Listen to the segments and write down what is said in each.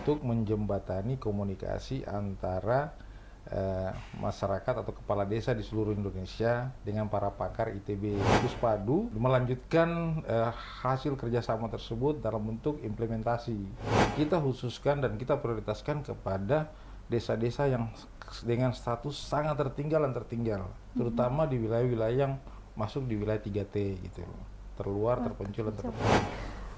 untuk menjembatani komunikasi antara masyarakat atau kepala desa di seluruh Indonesia dengan para pakar ITB. Puspadu melanjutkan hasil kerjasama tersebut dalam bentuk implementasi. Kita khususkan dan kita prioritaskan kepada desa-desa yang dengan status sangat tertinggal, terutama di wilayah-wilayah yang masuk di wilayah 3T gitu, terluar, terpencil, dan terpencil.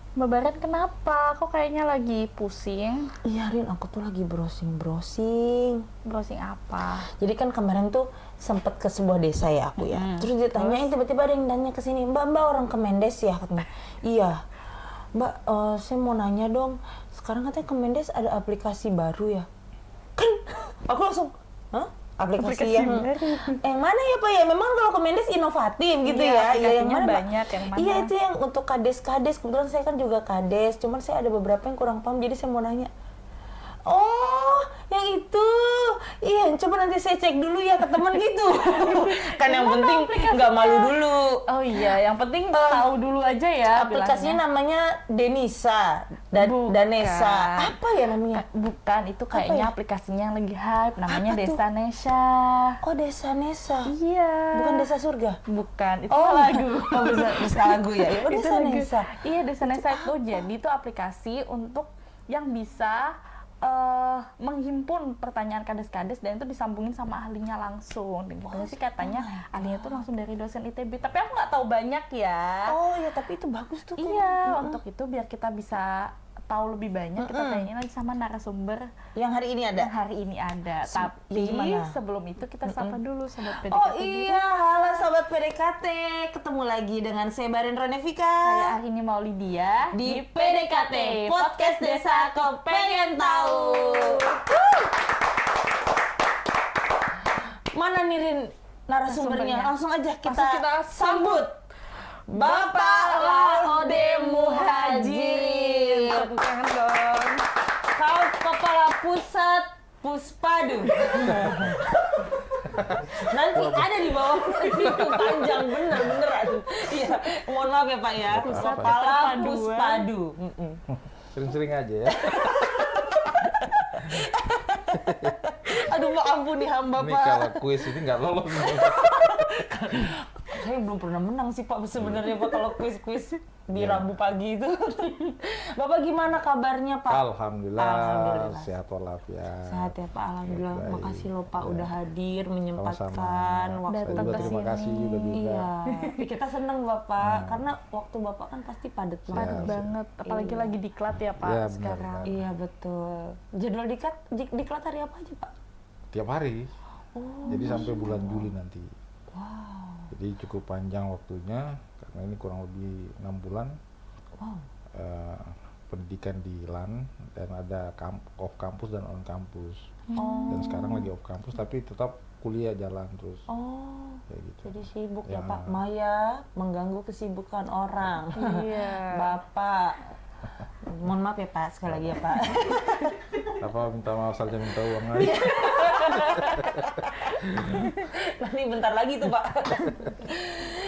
Mbak Baren kenapa? Kok kayaknya lagi pusing? Iya Rin, aku tuh lagi browsing. Browsing apa? Jadi kan kemarin tuh sempet ke sebuah desa ya aku ya. Terus ditanyain, tiba-tiba ada yang nanya ke sini, Mbak orang Kemendes ya katanya. Iya, Mbak, saya mau nanya dong. Sekarang katanya Kemendes ada aplikasi baru ya. Kan aku langsung, hah? Aplikasi yang mana ya Pak ya? Memang kalau Kemendes inovatif gitu ya. Iya, yang mana banyak, yang mana? Iya, itu yang untuk kades. Kebetulan saya kan juga kades, cuman saya ada beberapa yang kurang paham, jadi saya mau nanya. Oh, yang itu. Iya, coba nanti saya cek dulu ya ke teman gitu. Kan yang penting nggak malu dulu. Oh iya, yang penting tahu dulu aja ya. Aplikasinya namanya Denisa, Danesa. Apa ya namanya? Bukan, itu kayaknya aplikasinya yang lagi hype, namanya Desanesha. Oh, Desanesha. Iya. Bukan Desa Surga? Bukan, itu lagu. Oh, bisa lagu ya. Oh, Desanesha. Iya, Desanesha itu jadi itu aplikasi untuk yang bisa menghimpun pertanyaan kades-kades dan itu disambungin sama ahlinya langsung. Dan katanya sih katanya ahlinya tuh langsung dari dosen ITB. Tapi aku nggak tahu banyak ya. Oh ya, tapi itu bagus tuh. Iya, untuk itu biar kita bisa tahu lebih banyak, kita tanyain lagi sama narasumber yang hari ini ada. Tapi sebelum itu kita sapa dulu Sobat PDKT. Oh iya, halo Sobat PDKT. Ketemu lagi dengan saya Baren Ronevika. Saya Arini Maulidia di PDKT, Podcast Desa Kepengen Tahu. Mana nih Rin narasumbernya? Langsung aja kita sambut Bapak Laude Muhajir. Tepuk tangan dong. Kau Kepala Pusat Puspadu. Nanti ada di bawah itu panjang beneran. Iya, mohon maaf ya Pak ya. Kepala Puspadu. Sering-sering aja ya. Aduh, Pak ampuni hamba Ini Pak. kalau kuis ini nggak lolos. Saya belum pernah menang sih Pak sebenarnya Pak kalau kuis-kuis di Rabu pagi itu. Bapak gimana kabarnya Pak? Alhamdulillah. Sehat walafiat. Sehat ya Pak, alhamdulillah. Baik. Makasih loh Pak udah hadir menyempatkan Sama-sama. waktu. Saya juga terima kasih juga. Iya, kita seneng Bapak karena waktu Bapak kan pasti padat Banget, apalagi lagi diklat ya Pak Ya, sekarang. benar. Iya betul. Jadwal diklat hari apa aja Pak? Tiap hari. Jadi sampai bulan Juli nanti. Wow. Jadi cukup panjang waktunya karena ini kurang lebih 6 bulan. Wow. Pendidikan di LAN dan ada off kampus dan on kampus. Dan sekarang lagi off kampus tapi tetap kuliah jalan terus. Oh. Kayak gitu. Jadi sibuk ya Ya. Pak. Maya mengganggu kesibukan orang. Iya. Bapak. Mohon maaf ya Pak, sekali lagi ya Pak. Apa minta maaf saja minta uang aja. Nanti bentar lagi tuh Pak.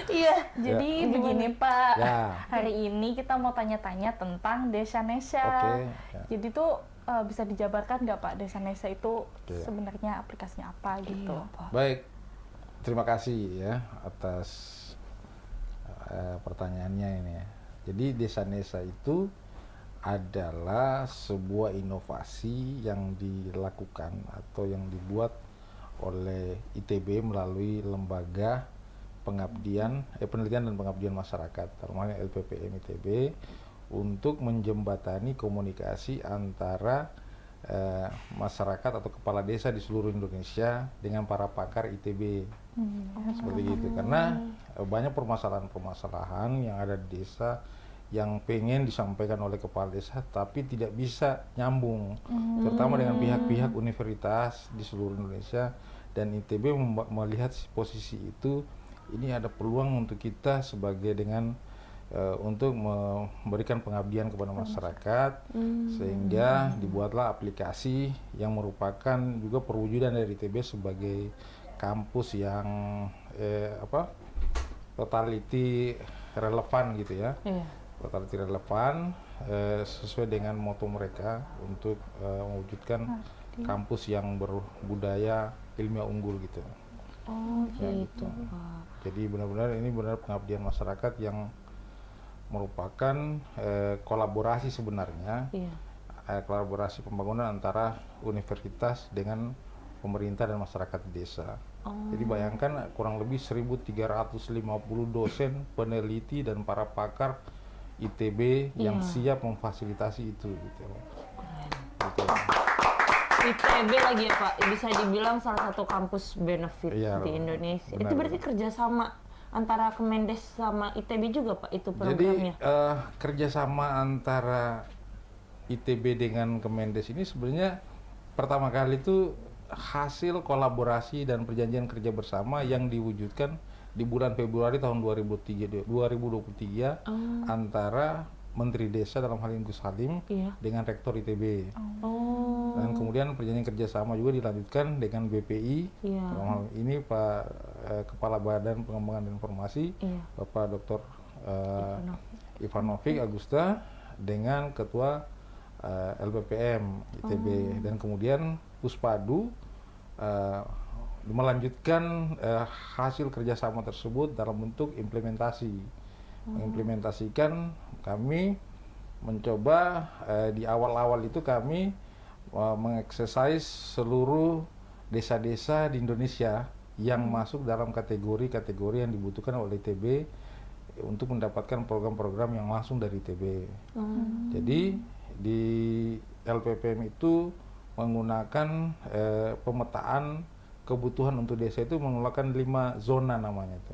Iya. Jadi begini Pak, Ya. hari ini kita mau tanya-tanya tentang Desanesha. Oke, ya. Jadi tuh bisa dijabarkan nggak Pak, Desanesha itu Ya. sebenarnya aplikasinya apa gitu? Iya, Pak. Baik, terima kasih ya atas pertanyaannya ini ya. Jadi Desanesha itu adalah sebuah inovasi yang dilakukan atau yang dibuat oleh ITB melalui lembaga penelitian dan pengabdian masyarakat, terutama LPPM ITB, untuk menjembatani komunikasi antara masyarakat atau kepala desa di seluruh Indonesia dengan para pakar ITB. Seperti itu, karena banyak permasalahan-permasalahan yang ada di desa yang pengen disampaikan oleh kepala desa tapi tidak bisa nyambung, terutama dengan pihak-pihak universitas di seluruh Indonesia, dan ITB melihat posisi itu, ini ada peluang untuk kita sebagai dengan untuk memberikan pengabdian kepada masyarakat, sehingga dibuatlah aplikasi yang merupakan juga perwujudan dari ITB sebagai kampus yang totality relevan gitu ya. Totality relevan sesuai dengan moto mereka untuk mewujudkan kampus yang berbudaya ilmiah unggul gitu. Oh Ya, gitu. gitu. Jadi benar-benar ini benar pengabdian masyarakat yang merupakan kolaborasi sebenarnya, Iya. kolaborasi pembangunan antara universitas dengan pemerintah dan masyarakat di desa. Jadi bayangkan kurang lebih 1.350 dosen, peneliti dan para pakar ITB yang siap memfasilitasi itu gitu. Gitu. ITB lagi ya Pak, bisa dibilang salah satu kampus benefit Iya, di Indonesia. benar. Itu berarti kerjasama antara Kemendes sama ITB juga Pak, itu programnya? Jadi kerjasama antara ITB dengan Kemendes ini sebenarnya pertama kali itu hasil kolaborasi dan perjanjian kerja bersama yang diwujudkan di bulan Februari tahun 2023 antara Menteri Desa dalam hal ini Gus Halim Iya. dengan Rektor ITB. Oh, Dan kemudian perjanjian kerjasama juga dilanjutkan dengan BPI. Iya. Dalam hal ini Pak Kepala Badan Pengembangan Informasi, iya. Bapak Dr. Ivanovic Agusta dengan Ketua LPPM ITB, dan kemudian Puspadu melanjutkan hasil kerjasama tersebut dalam bentuk implementasi. Mengimplementasikan, kami mencoba di awal-awal itu kami mengeksersis seluruh desa-desa di Indonesia yang masuk dalam kategori-kategori yang dibutuhkan oleh ITB untuk mendapatkan program-program yang langsung dari ITB. Jadi di LPPM itu menggunakan pemetaan kebutuhan untuk desa itu menggunakan 5 zona namanya itu.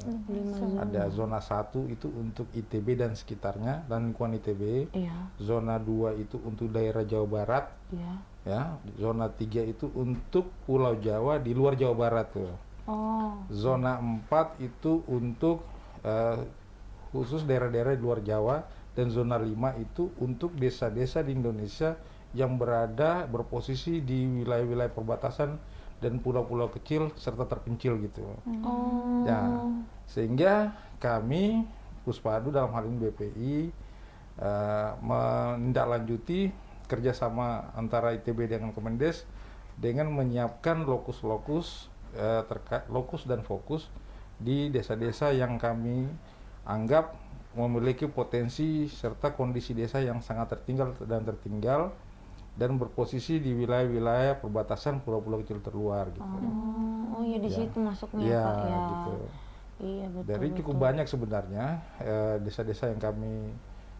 Ada zona 1 itu untuk ITB dan sekitarnya dan lingkungan ITB. Iya. Zona 2 itu untuk daerah Jawa Barat. Iya. Ya, zona 3 itu untuk Pulau Jawa di luar Jawa Barat tuh. Oh, Zona 4 itu untuk khusus daerah-daerah di luar Jawa, dan zona 5 itu untuk desa-desa di Indonesia yang berposisi di wilayah-wilayah perbatasan dan pulau-pulau kecil serta terpencil gitu. oh, Ya, sehingga kami Puspadu dalam hal ini BPI menindaklanjuti kerjasama antara ITB dengan Kemendes dengan menyiapkan lokus-lokus lokus dan fokus di desa-desa yang kami anggap memiliki potensi serta kondisi desa yang sangat tertinggal dan berposisi di wilayah-wilayah perbatasan pulau-pulau kecil terluar gitu. oh ya di situ masuknya Ya, Pak ya. gitu. Iya betul. Dari cukup banyak sebenarnya desa-desa yang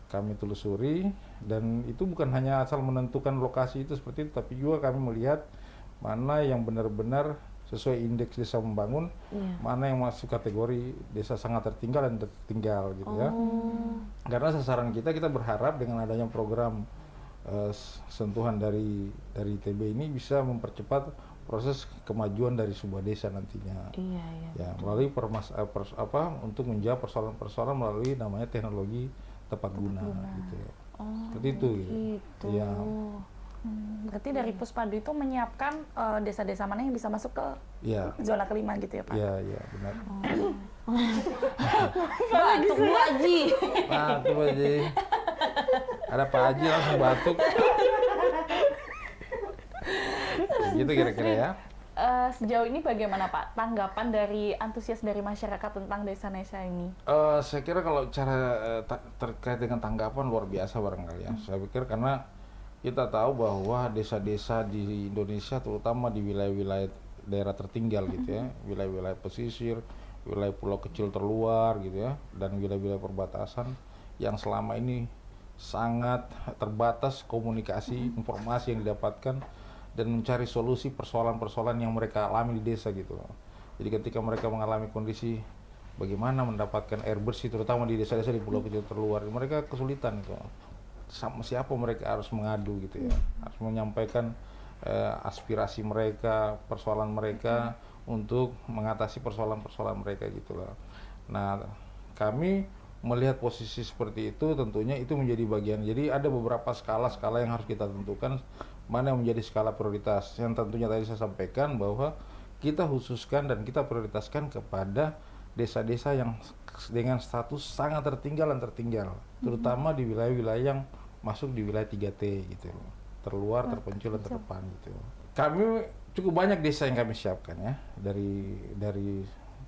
kami telusuri, dan itu bukan hanya asal menentukan lokasi itu seperti itu, tapi juga kami melihat mana yang benar-benar sesuai indeks desa membangun, mana yang masuk kategori desa sangat tertinggal dan tertinggal gitu ya. Karena sasaran kita berharap dengan adanya program sentuhan dari ITB ini bisa mempercepat proses kemajuan dari sebuah desa nantinya. Iya, iya. Ya, melalui untuk menjawab persoalan-persoalan melalui namanya teknologi tepat guna gitu. Seperti itu gitu. Ya. Berarti dari Puspadu itu menyiapkan desa-desa mana yang bisa masuk ke zona kelima gitu ya Pak? Iya, iya benar. Batuk Bu Haji. Batuk Haji. Ada Pak Haji langsung batuk. Gitu kira-kira ya. Sejauh ini bagaimana Pak tanggapan dari antusias dari masyarakat tentang desa-desa ini? Saya kira kalau cara terkait dengan tanggapan luar biasa barangkali ya. Saya pikir karena kita tahu bahwa desa-desa di Indonesia terutama di wilayah-wilayah daerah tertinggal gitu ya, wilayah-wilayah pesisir, wilayah pulau kecil terluar gitu ya, dan wilayah-wilayah perbatasan yang selama ini sangat terbatas komunikasi, informasi yang didapatkan dan mencari solusi persoalan-persoalan yang mereka alami di desa gitu. Jadi ketika mereka mengalami kondisi bagaimana mendapatkan air bersih terutama di desa-desa di pulau kecil terluar, mereka kesulitan gitu. Sama siapa mereka harus mengadu gitu ya, harus menyampaikan aspirasi mereka, persoalan mereka untuk mengatasi persoalan-persoalan mereka gitu lah. Nah, kami melihat posisi seperti itu tentunya itu menjadi bagian. Jadi ada beberapa skala-skala yang harus kita tentukan mana yang menjadi skala prioritas. Yang tentunya tadi saya sampaikan bahwa kita khususkan dan kita prioritaskan kepada desa-desa yang dengan status sangat tertinggal dan tertinggal, terutama di wilayah-wilayah yang masuk di wilayah 3T gitu, terluar, terpencil, dan terdepan gitu. Kami cukup banyak desa yang kami siapkan ya, dari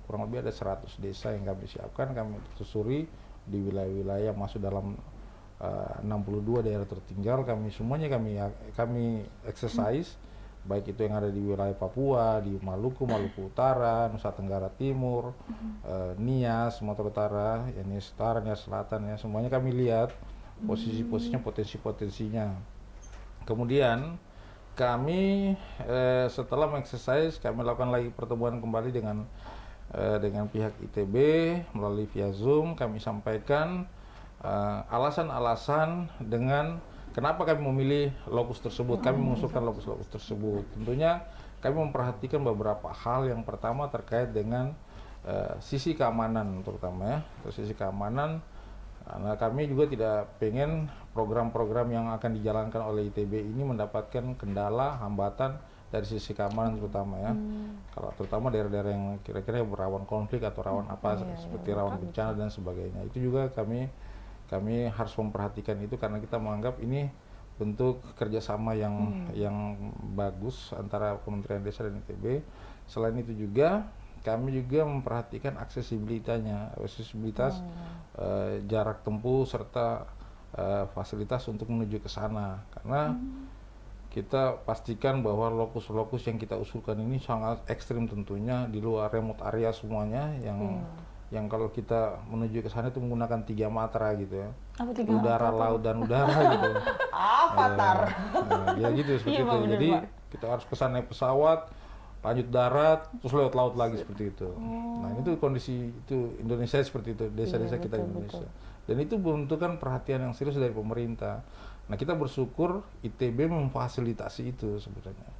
kurang lebih ada 100 desa yang kami siapkan, kami telusuri di wilayah-wilayah masuk dalam 62 daerah tertinggal, semuanya kami exercise, baik itu yang ada di wilayah Papua, di Maluku Utara, Nusa Tenggara Timur, Nias, Sumatera Utara, ya, Nias Utara, Nias Selatan, ya semuanya kami lihat posisi-posisinya, potensi-potensinya. Kemudian kami setelah mengexercise, kami lakukan lagi pertemuan kembali dengan pihak ITB melalui via Zoom. Kami sampaikan alasan-alasan dengan kenapa kami memilih lokus tersebut, kami mengusulkan lokus-lokus tersebut. Tentunya kami memperhatikan beberapa hal. Yang pertama terkait dengan sisi keamanan, terutama ya, sisi keamanan. Karena kami juga tidak pengen program-program yang akan dijalankan oleh ITB ini mendapatkan kendala, hambatan dari sisi keamanan terutama ya. Kalau terutama daerah-daerah yang kira-kira berawan konflik atau rawan seperti rawan bencana dan sebagainya. Itu juga kami harus memperhatikan itu, karena kita menganggap ini bentuk kerjasama yang bagus antara Kementerian Desa dan ITB. Selain itu juga kami juga memperhatikan aksesibilitas, jarak tempuh serta fasilitas untuk menuju ke sana, karena kita pastikan bahwa lokus-lokus yang kita usulkan ini sangat ekstrim tentunya, di luar remote area semuanya, yang kalau kita menuju ke sana itu menggunakan 3 matra gitu ya. Udara, laut, dan udara gitu. Avatar. Ya gitu seperti itu. Jadi kita harus ke sana naik pesawat, lanjut darat, terus lewat laut lagi seperti itu. Nah, itu kondisi itu Indonesia seperti itu, desa-desa kita di Indonesia. Dan itu membutuhkan perhatian yang serius dari pemerintah. Nah, kita bersyukur ITB memfasilitasi itu sebenarnya.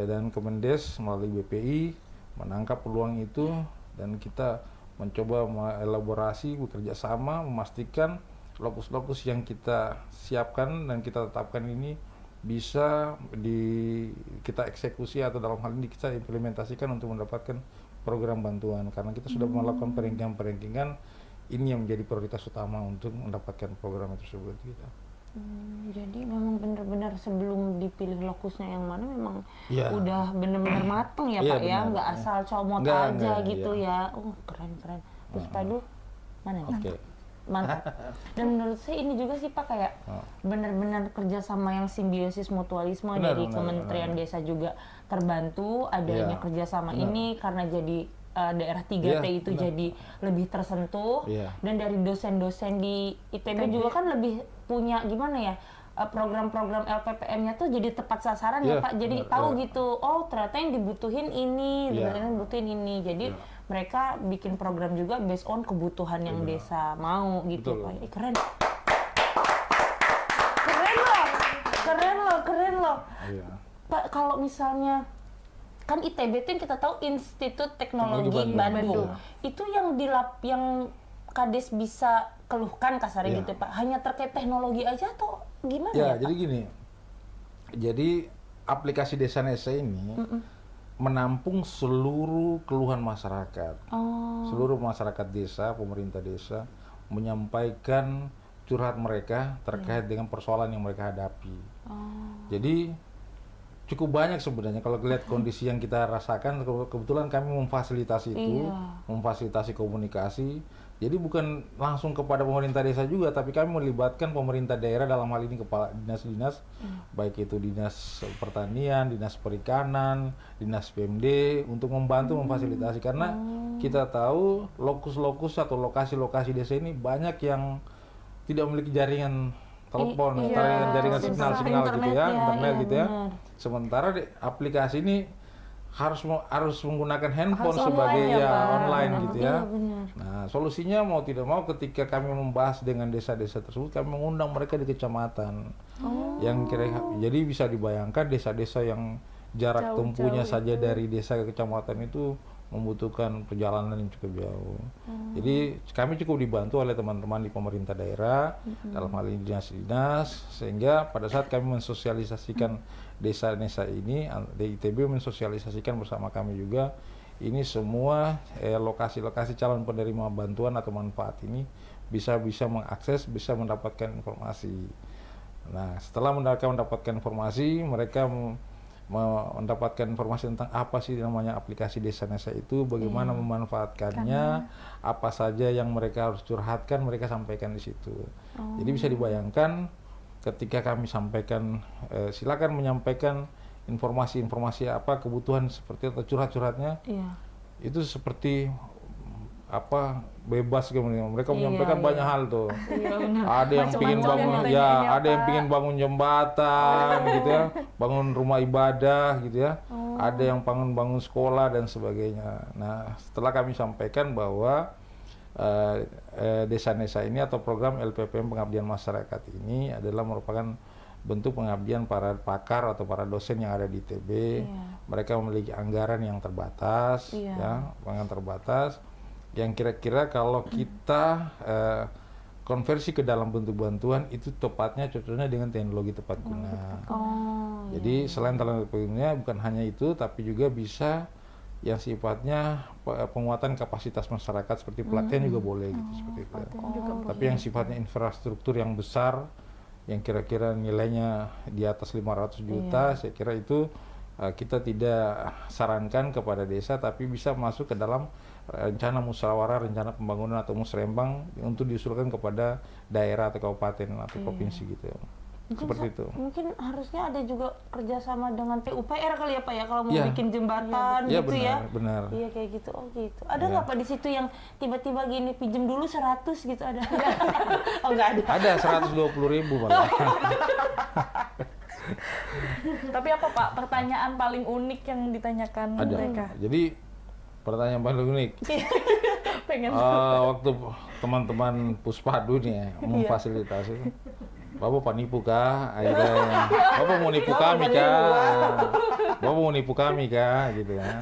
Dan Kemendes melalui BPI menangkap peluang itu, dan kita mencoba mengelaborasi, bekerja sama, memastikan lokus-lokus yang kita siapkan dan kita tetapkan ini bisa kita eksekusi, atau dalam hal ini kita implementasikan untuk mendapatkan program bantuan, karena kita sudah melakukan perankingan ini yang menjadi prioritas utama untuk mendapatkan program tersebut gitu. Jadi memang benar-benar sebelum dipilih lokusnya yang mana memang udah benar-benar mateng ya Pak ya, nggak asal comot aja gitu ya. Keren. Terus Padu mana nih? Mantap. Dan menurut saya ini juga sih Pak kayak benar-benar kerjasama yang simbiosis mutualisme dari Kementerian Desa juga terbantu adanya kerjasama ini, karena jadi daerah 3T itu jadi lebih tersentuh, dan dari dosen-dosen di ITB juga kan lebih punya gimana ya, program-program LPPM-nya tuh jadi tepat sasaran ya Pak, jadi tahu gitu, oh ternyata yang dibutuhin ini, jadi mereka bikin program juga based on kebutuhan yang desa mau gitu Pak. Keren loh. Pak, kalau misalnya kan ITB itu yang kita tahu Institut Teknologi Bandung. Itu yang yang Kades bisa keluhkan kasarnya gitu Pak, hanya terkait teknologi aja atau gimana ya Pak? Jadi gini, jadi aplikasi Desa-Nesa ini menampung seluruh keluhan masyarakat. Seluruh masyarakat desa, pemerintah desa menyampaikan curhat mereka terkait dengan persoalan yang mereka hadapi. Jadi cukup banyak sebenarnya kalau lihat kondisi yang kita rasakan. Kebetulan kami memfasilitasi itu, memfasilitasi komunikasi. Jadi bukan langsung kepada pemerintah desa juga, tapi kami melibatkan pemerintah daerah, dalam hal ini kepala dinas-dinas, baik itu dinas pertanian, dinas perikanan, dinas PMD, untuk membantu memfasilitasi. Karena kita tahu lokus-lokus atau lokasi-lokasi desa ini banyak yang tidak memiliki jaringan telepon, jaringan signal gitu ya, internet gitu ya. Sementara aplikasi ini harus menggunakan handphone sebagai online gitu ya. Nah, solusinya mau tidak mau ketika kami membahas dengan desa-desa tersebut, kami mengundang mereka di kecamatan. Yang jadi bisa dibayangkan desa-desa yang jarak tempuhnya saja dari desa ke kecamatan itu membutuhkan perjalanan yang cukup jauh. Jadi kami cukup dibantu oleh teman-teman di pemerintah daerah, dalam hal ini dinas-dinas, sehingga pada saat kami mensosialisasikan desa-desa ini, ITB mensosialisasikan bersama kami juga, ini semua lokasi-lokasi calon penerima bantuan atau manfaat ini bisa mengakses, bisa mendapatkan informasi. Nah, setelah mendapatkan informasi, mereka mendapatkan informasi tentang apa sih namanya aplikasi Desa Nesa itu, bagaimana memanfaatkannya, apa saja yang mereka harus curhatkan, mereka sampaikan di situ. Jadi bisa dibayangkan ketika kami sampaikan, silakan menyampaikan informasi-informasi apa kebutuhan seperti atau curhat-curhatnya, itu seperti apa bebas kemudian mereka menyampaikan banyak hal tuh. Ada yang pingin bangun ada yang pingin bangun jembatan gitu ya, bangun rumah ibadah gitu ya. Ada yang bangun sekolah dan sebagainya. Nah, setelah kami sampaikan bahwa Desa Nesa ini atau program LPPM Pengabdian Masyarakat ini adalah merupakan bentuk pengabdian para pakar atau para dosen yang ada di ITB. Mereka memiliki anggaran yang terbatas, anggaran terbatas, yang kira-kira kalau kita konversi ke dalam bentuk bantuan itu tepatnya cocoknya dengan teknologi tepat guna. Jadi selain teknologi tepat guna, bukan hanya itu, tapi juga bisa yang sifatnya penguatan kapasitas masyarakat seperti pelatihan juga boleh gitu, seperti itu. Tapi yang sifatnya infrastruktur yang besar, yang kira-kira nilainya di atas 500 juta, saya kira itu kita tidak sarankan kepada desa, tapi bisa masuk ke dalam rencana musyawarah, rencana pembangunan atau musrembang untuk diusulkan kepada daerah atau kabupaten atau provinsi gitu. Seperti itu. Mungkin harusnya ada juga kerjasama dengan PUPR kali ya Pak ya, kalau mau bikin jembatan gitu ya. Benar. Iya kayak gitu. Oh gitu. Ada nggak Pak di situ yang tiba-tiba gini pinjem dulu 100 gitu ada? Oh nggak ada. Ada 120.000 malah. Tapi apa Pak pertanyaan paling unik yang ditanyakan mereka? Jadi pertanyaan paling unik. Pengen waktu teman-teman Puspadu nih memfasilitasi, Bapak penipu kah? Akhirnya, Bapak mau nipu kami kah? Bapak mau nipu kami kah? Gitu ya.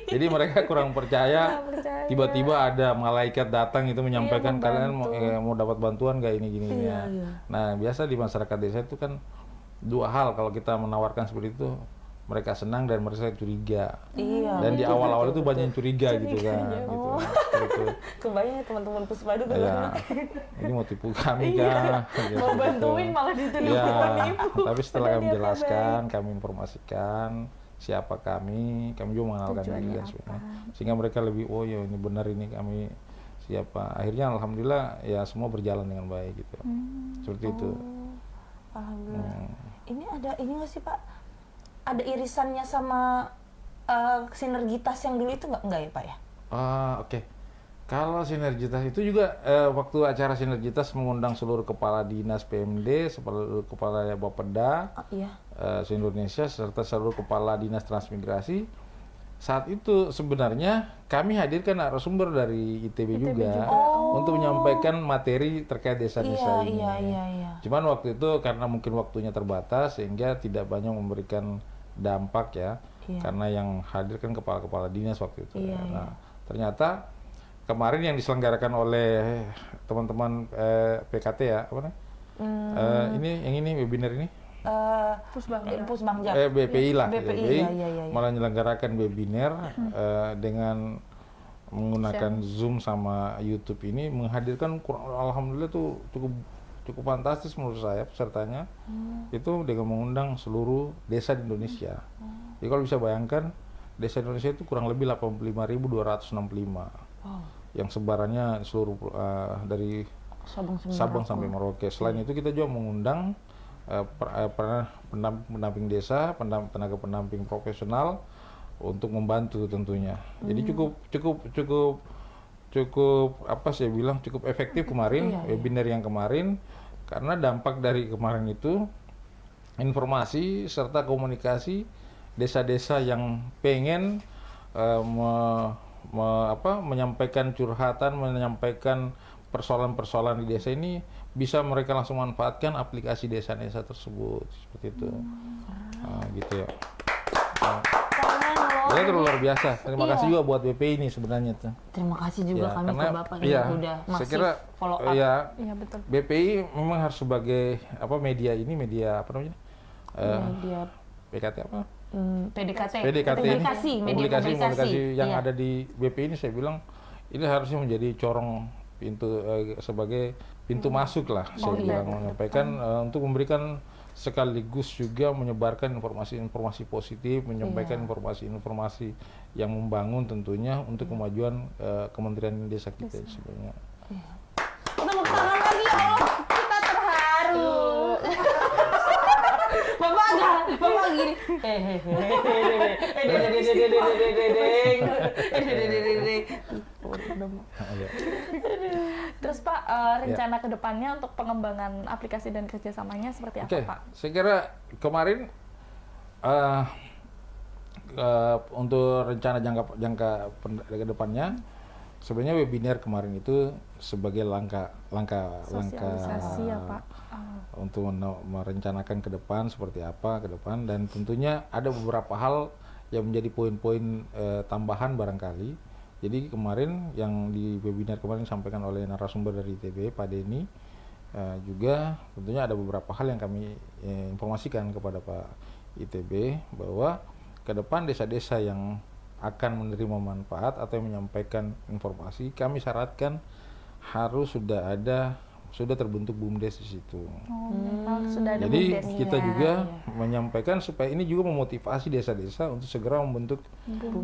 Jadi mereka kurang percaya. Tiba-tiba ada malaikat datang itu menyampaikan kalian mau dapat bantuan nggak ini gini ya. Nah biasa di masyarakat desa itu kan dua hal kalau kita menawarkan seperti itu, mereka senang dan mereka curiga. Dan di awal-awal itu banyak yang curiga gitu kan. Gitu. Kebayang ya teman-teman Puspadu kan. Ini mau tipu kami kah? Mau bantuin malah dituduh penipu. Tapi setelah kami jelaskan, kami informasikan siapa kami juga mengenalkan diri dan sebagainya. Sehingga mereka lebih, oh ya ini benar ini kami siapa. Akhirnya alhamdulillah ya semua berjalan dengan baik gitu. Seperti itu. Alhamdulillah. Ini ada ini nggak sih Pak? Ada irisannya sama sinergitas yang dulu itu nggak ya Pak ya? Oke. Kalau sinergitas itu juga waktu acara sinergitas mengundang seluruh kepala dinas PMD, seluruh kepala Bapeda se-Indonesia serta seluruh kepala dinas transmigrasi. Saat itu sebenarnya kami hadirkan narasumber dari ITB juga untuk menyampaikan materi terkait desa-desa ini. Cuman waktu itu karena mungkin waktunya terbatas sehingga tidak banyak memberikan dampak ya. Karena yang hadir kan kepala-kepala dinas waktu itu. Nah, ternyata kemarin yang diselenggarakan oleh teman-teman PKT ya, apa namanya? Ini webinar ini? Pusbangja. BPI lah, BPI. Malah menyelenggarakan webinar dengan menggunakan Zoom sama YouTube ini, menghadirkan alhamdulillah tuh cukup fantastis menurut saya pesertanya. Itu dengan mengundang seluruh desa di Indonesia. Jadi kalau bisa bayangkan desa Indonesia itu kurang lebih 85.265 yang sebarannya seluruh dari Sabang sampai Merauke. Selain itu kita juga mengundang pendamping desa, tenaga pendamping profesional untuk membantu tentunya. Jadi cukup apa saya bilang cukup efektif kemarin webinar yang kemarin, karena dampak dari kemarin itu informasi serta komunikasi desa-desa yang pengen menyampaikan curhatan, menyampaikan persoalan-persoalan di desa ini bisa mereka langsung manfaatkan aplikasi desa-desa tersebut seperti itu. Gitu ya. Itu luar biasa. Terima kasih juga buat BPI ini sebenarnya tuh. Terima kasih juga kami ke Bapak yang udah masih follow up. Iya betul. BPI memang harus sebagai media apa namanya? Media PKT apa? PDKT komunikasi yang ada di BPI ini, saya bilang ini harusnya menjadi corong sebagai pintu masuk lah, saya bilang menyampaikan untuk memberikan sekaligus juga menyebarkan informasi-informasi positif, menyampaikan informasi-informasi yang membangun tentunya untuk kemajuan Kementerian Desa kita sebenarnya. Tepuk tangan lagi ya Allah, kita terharu. Bapak gini. Terus Pak, rencana ke depannya untuk pengembangan aplikasi dan kerjasamanya seperti apa Oke, Pak? saya kira kemarin untuk rencana jangka ke depannya, sebenarnya webinar kemarin itu sebagai langkah Sosialisasi ya Pak. untuk merencanakan ke depan seperti apa ke depan, dan tentunya ada beberapa hal yang menjadi poin-poin tambahan barangkali. Jadi kemarin yang di webinar kemarin disampaikan oleh narasumber dari ITB Pak Denny, juga tentunya ada beberapa hal yang kami informasikan kepada Pak ITB bahwa ke depan desa-desa yang akan menerima manfaat atau yang menyampaikan informasi, kami syaratkan harus sudah terbentuk BUMDes di situ. Sudah ada Jadi BUMDes. kita juga menyampaikan supaya ini juga memotivasi desa-desa untuk segera membentuk.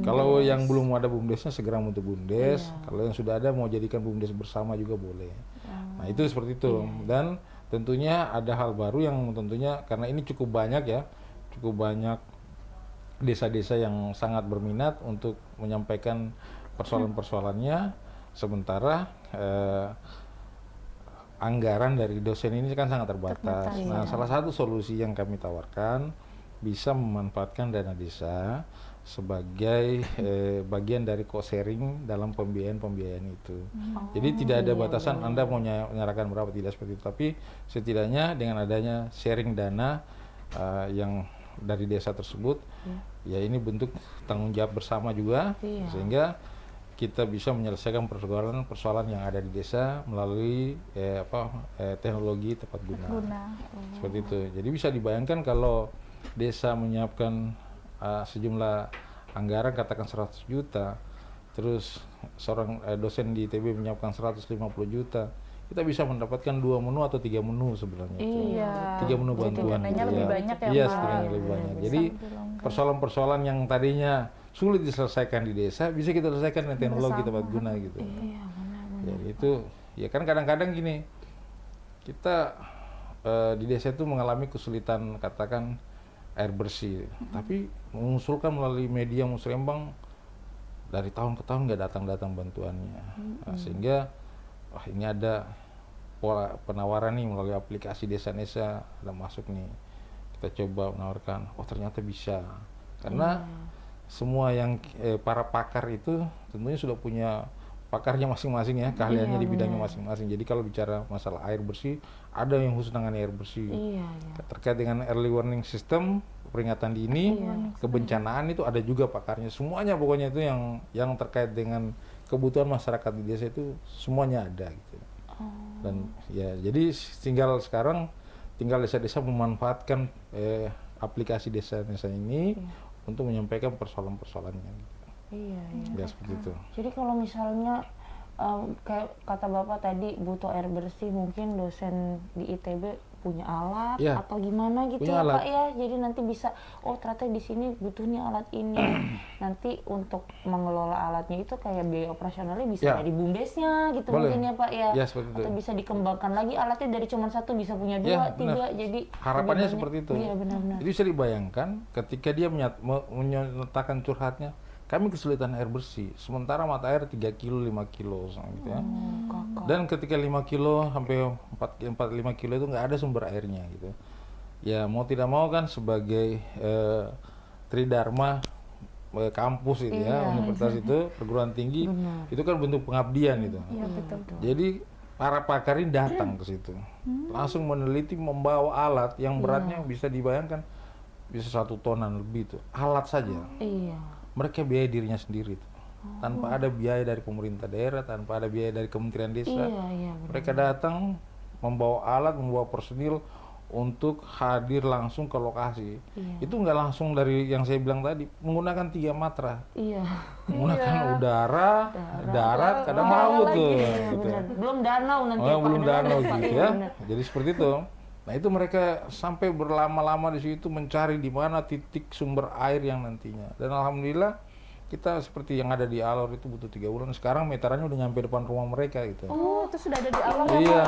Kalau yang belum ada BUMDesnya segera membentuk BUMDes. Kalau yang sudah ada mau jadikan BUMDes bersama juga boleh. Nah itu seperti itu. Dan tentunya ada hal baru yang tentunya karena ini cukup banyak desa-desa yang sangat berminat untuk menyampaikan persoalan-persoalannya, sementara anggaran dari dosen ini kan sangat terbatas. Nah, salah satu solusi yang kami tawarkan bisa memanfaatkan dana desa sebagai bagian dari co-sharing dalam pembiayaan itu. Jadi tidak ada batasan Anda mau menyerahkan berapa, tidak seperti itu. Tapi setidaknya dengan adanya sharing dana yang dari desa tersebut, ya ini bentuk tanggung jawab bersama juga, sehingga kita bisa menyelesaikan persoalan yang ada di desa melalui teknologi tepat guna. Seperti itu. Jadi bisa dibayangkan kalau desa menyiapkan sejumlah anggaran katakan 100 juta, terus seorang dosen di ITB menyiapkan 150 juta, kita bisa mendapatkan 2 menu atau 3 menu sebenarnya. Iya. 3 menu bantuan. Setidaknya lebih banyak ya Iya, Pak. setidaknya lebih banyak. Jadi persoalan-persoalan yang tadinya sulit diselesaikan di desa bisa kita selesaikan dengan teknologi tepat guna gitu. Iya, benar-benar. Jadi itu ya kan kadang-kadang gini, kita di desa itu mengalami kesulitan katakan air bersih, tapi mengusulkan melalui media Musrembang dari tahun ke tahun nggak datang bantuannya. Nah, sehingga ini ada pola penawaran nih melalui aplikasi desa-desa ada masuk nih, kita coba menawarkan, oh ternyata bisa, karena semua yang para pakar itu tentunya sudah punya pakarnya masing-masing ya, keahliannya di bidangnya masing-masing. Jadi kalau bicara masalah air bersih, ada yang khusus menangani air bersih. Terkait dengan early warning system, peringatan dini, kebencanaan itu ada juga pakarnya. Semuanya pokoknya itu yang terkait dengan kebutuhan masyarakat di desa itu semuanya ada gitu. Dan ya jadi sekarang tinggal desa-desa memanfaatkan aplikasi desa-desa ini untuk menyampaikan persoalan-persoalannya. Ya seperti itu. Jadi kalau misalnya kayak kata Bapak tadi butuh air bersih, mungkin dosen di ITB punya alat atau gimana gitu punya ya alat. Pak ya. Jadi nanti bisa, oh ternyata di sini butuhnya alat ini. Nanti untuk mengelola alatnya itu kayak biaya operasionalnya bisa dari BUMDesnya gitu. Boleh. Mungkin ya Pak ya. Ya seperti itu. Atau bisa dikembangkan lagi alatnya dari cuma satu bisa punya 2, 3. Jadi harapannya seperti itu. Iya benar-benar. Jadi bisa dibayangkan ketika dia menyatakan curhatnya, kami kesulitan air bersih, sementara mata air 3 kilo, 5 kilo gitu ya. Dan ketika 5 kilo sampai 4-5 kilo itu nggak ada sumber airnya gitu. Ya mau tidak mau kan sebagai Tridharma kampus itu ya, universitas itu, perguruan tinggi, itu kan bentuk pengabdian itu. Iya betul. Jadi para pakar ini datang ke situ, langsung meneliti, membawa alat yang beratnya bisa dibayangkan bisa 1 tonan lebih itu, alat saja. Mereka biaya dirinya sendiri tuh. Tanpa ada biaya dari pemerintah daerah, tanpa ada biaya dari Kementerian Desa. Mereka datang membawa alat, membawa personil untuk hadir langsung ke lokasi. Iya. Itu nggak langsung dari yang saya bilang tadi, menggunakan 3 matra. Iya. Menggunakan udara, darat, kadang laut tuh. Iya, Gitu. benar. Belum danau nanti. Oh, Pak. belum danau Pak. gitu Iya, ya. benar. Jadi seperti itu. Nah itu mereka sampai berlama-lama di situ mencari di mana titik sumber air yang nantinya. Dan alhamdulillah kita seperti yang ada di Alor itu butuh 3 bulan. Sekarang meterannya udah nyampe depan rumah mereka gitu. Oh, itu sudah ada di alam. Iya,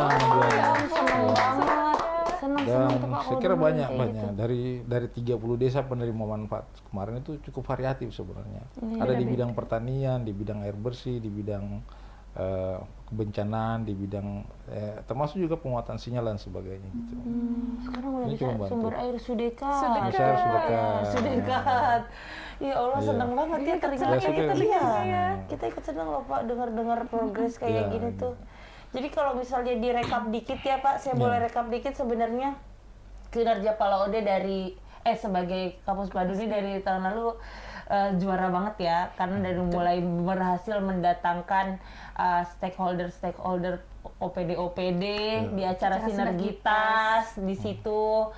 Senang banget. Senang dan tuh, Pak, saya kalau kira dengerin banyak kayak gitu. dari 30 desa penerima manfaat kemarin itu cukup variatif sebenarnya. Iya, Ada di bidang pertanian, di bidang air bersih, di bidang kebencanaan, di bidang termasuk juga penguatan sinyal dan sebagainya gitu. Sekarang udah Ini bisa cuma bantu. sumber air Sudekat. Bisa air Sudekat. Sudekat. Ya Allah, Iya. senang banget ya teringat Ya, kayak gitu sudah. ya. Kita ikut senang loh Pak dengar-dengar progres kayak Iya, gini iya. tuh. Jadi kalau misalnya direkap dikit ya Pak, saya boleh rekap dikit sebenarnya kinerja Pak Laude dari sebagai Kapus Paduni dari tahun lalu juara banget ya, karena dari mulai berhasil mendatangkan stakeholder OPD di acara sinergitas di situ.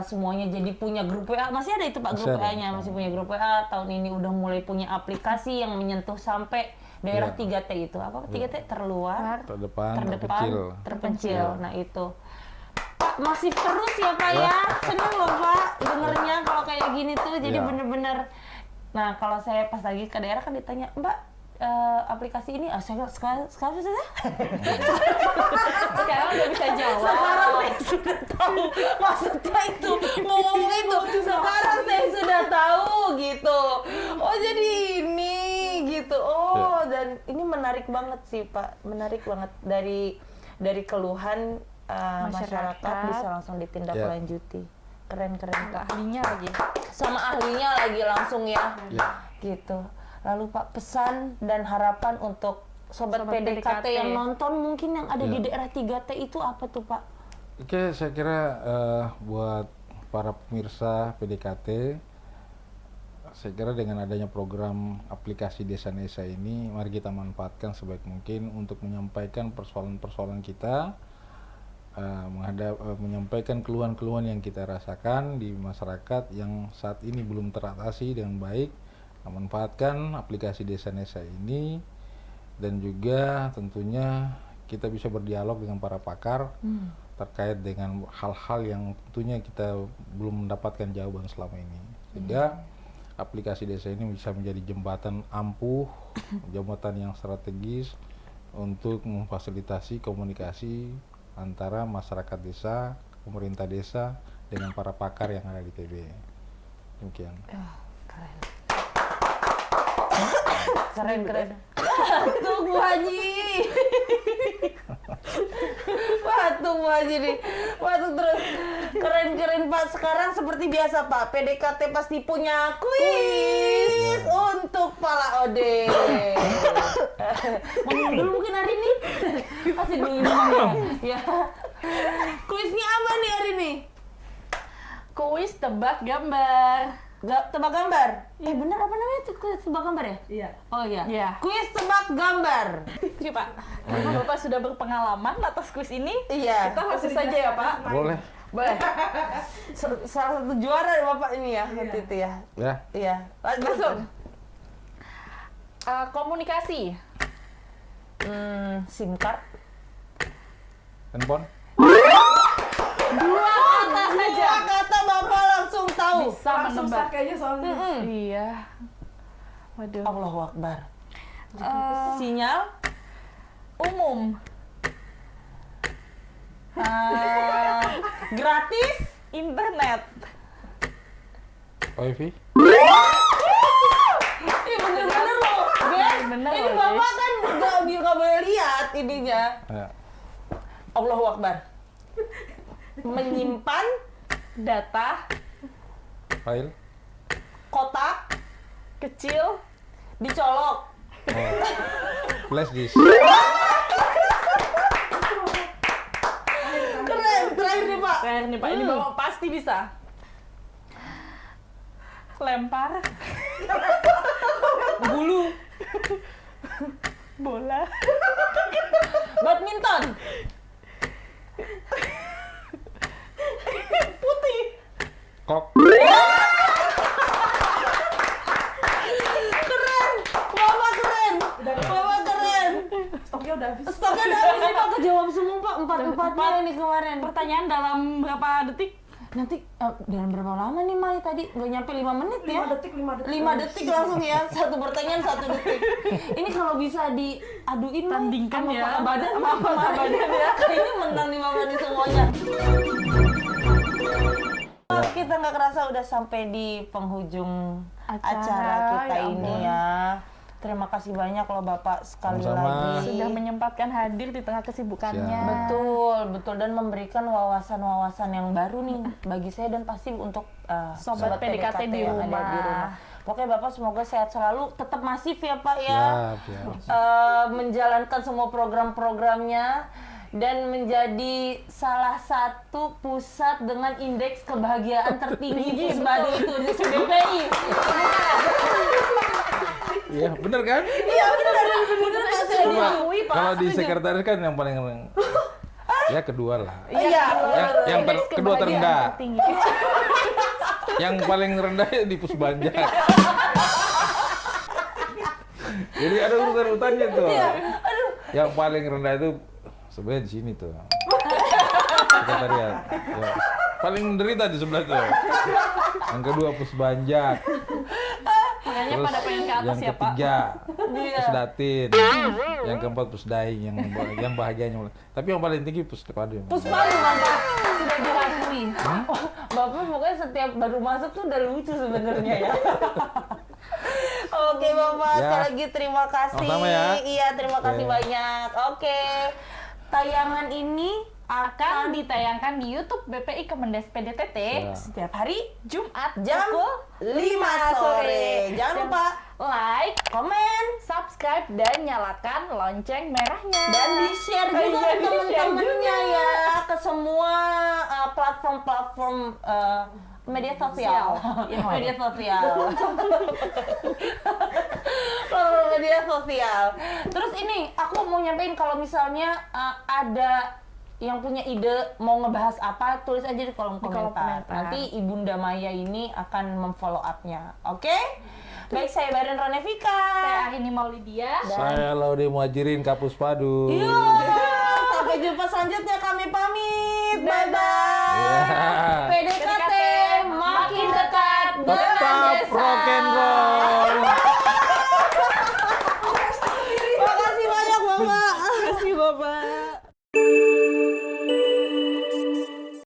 Semuanya jadi punya grup WA, masih ada itu Pak grup Masih ada. WA-nya, masih punya grup WA. Tahun ini udah mulai punya aplikasi yang menyentuh sampai daerah Iya. 3T itu. Apa 3T? Terluar, Terdepan, terdepan, terkecil. terpencil. Nah itu Pak masih terus ya Pak ya, seneng loh Pak dengernya kalau kayak gini tuh. Jadi Iya. bener-bener. Nah kalau saya pas lagi ke daerah kan ditanya Mbak aplikasi ini, sekarang saya Sekarang udah bisa jawab. sekarang saya sudah tahu maksudnya itu mau ngomong itu sekarang saya sudah tahu gitu. Oh jadi ini gitu. Oh dan ini menarik banget sih Pak, menarik banget dari keluhan masyarakat bisa langsung ditindaklanjuti. Keren Nggak ahlinya lagi. sama ahlinya lagi langsung ya. Ya. Gitu. Lalu Pak pesan dan harapan untuk sobat Sobat PDKT, PDKT yang nonton mungkin yang ada Ya. di daerah 3T itu apa tuh Pak? Oke, saya kira buat para pemirsa PDKT, saya kira dengan adanya program aplikasi Desa-Desa ini, mari kita manfaatkan sebaik mungkin untuk menyampaikan persoalan-persoalan kita, menyampaikan keluhan-keluhan yang kita rasakan di masyarakat yang saat ini belum teratasi dengan baik. Manfaatkan aplikasi Desa-Desa ini, dan juga tentunya kita bisa berdialog dengan para pakar terkait dengan hal-hal yang tentunya kita belum mendapatkan jawaban selama ini, sehingga aplikasi desa ini bisa menjadi jembatan ampuh, jembatan yang strategis untuk memfasilitasi komunikasi antara masyarakat desa, pemerintah desa dengan para pakar yang ada di TB. Demikian. Keren. Tuh Bu Haji. Patung Bu Haji nih. Patung terus. Keren Pak. Sekarang seperti biasa Pak, PDKT pasti punya kuis untuk Pak Laude. Ngomong dulu mungkin hari ini. Pasti dulu ya. Kuisnya apa nih hari ini? Kuis tebak gambar. Tebak gambar? Bener apa namanya itu kuis tebak gambar ya? Iya. Oh iya. Iya. Kuis tebak gambar. Oke Pak, karena Bapak sudah berpengalaman atas kuis ini, Iya. kita langsung saja ya Pak. Boleh. Boleh. Salah satu juara Bapak ini ya waktu itu ya. Ya. Iya. Langsung. Komunikasi. SIM card. Handphone. Dua kata Bapak langsung tahu. Bisa menebak. kayaknya soalnya. Iya. Waduh. Allahu Akbar. Sinyal umum. Gratis. Internet. Wifi. Iya bener-bener loh. Guys, Bener ini loh, Bapak kan nggak boleh lihat ininya. Ya. Allahu Akbar. Menyimpan Data File. kotak kecil. dicolok. Flash disk. Keren, terakhir nih Pak. Terakhir nih Pak, ini Bapak pasti bisa. Lempar. Bulu. Bola. Badminton. Kok. Keren, Bapak keren, Bapak keren. Stoknya udah habis. Stoknya udah habis nih Pak, kejawab semua Pak, empat-empatnya ini kemarin. Pertanyaan dalam berapa detik? Nanti dalam berapa lama nih Mai tadi? Nggak nyampe 5 menit ya? 5 detik. 5 detik langsung ya, satu pertanyaan 1 detik. Ini kalau bisa diaduin Mai, Tandingkan sama ya. Pak Badan, Sama Pak Badan ya. Kayaknya menang 5 menit semuanya. Kita nggak kerasa udah sampai di penghujung acara kita ya ini ampun. ya. Terima kasih banyak loh Bapak sekali Sama-sama. lagi. Sudah menyempatkan hadir di tengah kesibukannya. Siap. Betul dan memberikan wawasan-wawasan yang baru nih bagi saya dan pasti untuk Sobat PDKT di yang ada rumah. di rumah. Pokoknya Bapak semoga sehat selalu, tetap masif ya Pak ya. Siap. Menjalankan semua program-programnya dan menjadi salah satu pusat dengan indeks kebahagiaan tertinggi Pusbadi itu di BPI. Iya, bener kan? Iya benar Pak, saya Coba, diakui Pak. kalau di Setuju. sekretaris kan yang paling ya kedua lah. Iya. Yang kedua terendah. Tertinggi. Yang paling rendah ya di Pusbanja. Jadi ada urutan-urutannya tuh. Yang paling rendah itu sebenarnya di sini tuh. Sekretariat. Ya. Paling menderita di sebelah tuh. Yang kedua Pusbanja. Makanya Terus pada pengen ke atas yang ya Pak. ketiga Iya. Pusdatin. Yang keempat Pusdaing yang bahagianya. Tapi yang paling tinggi Puspadu. Pusbadi Bapak sudah diakui. Oh, Bapak pokoknya setiap baru masuk tuh udah lucu sebenarnya ya. Oke Bapak, Ya. sekali lagi terima kasih. Sama-sama ya. Iya, terima kasih Oke. banyak. Oke. Tayangan ini Akan ditayangkan di YouTube BPI Kemendes PDTT Ya. setiap hari Jumat jam pukul 5 sore. Jangan lupa like, komen subscribe dan nyalakan lonceng merahnya. dan di-share juga Iya, ke di-share teman-temannya juga. ya ke semua platform-platform media sosial. Yang lain. Media sosial. Platform media sosial. Terus ini aku mau nyampein kalau misalnya ada yang punya ide mau ngebahas apa, tulis aja di kolom kolom komentar. komentar. Nanti Ibunda Maya ini akan memfollow up-nya. Oke? Baik, saya Barin Ronevika. Saya Ahini Maulidia. Saya Laude Muhajirin Kapuspadu. Iya. Sampai jumpa selanjutnya, kami pamit. Bye-bye. Ya. PDKT makin dekat dengan Tetap desa. rock and roll.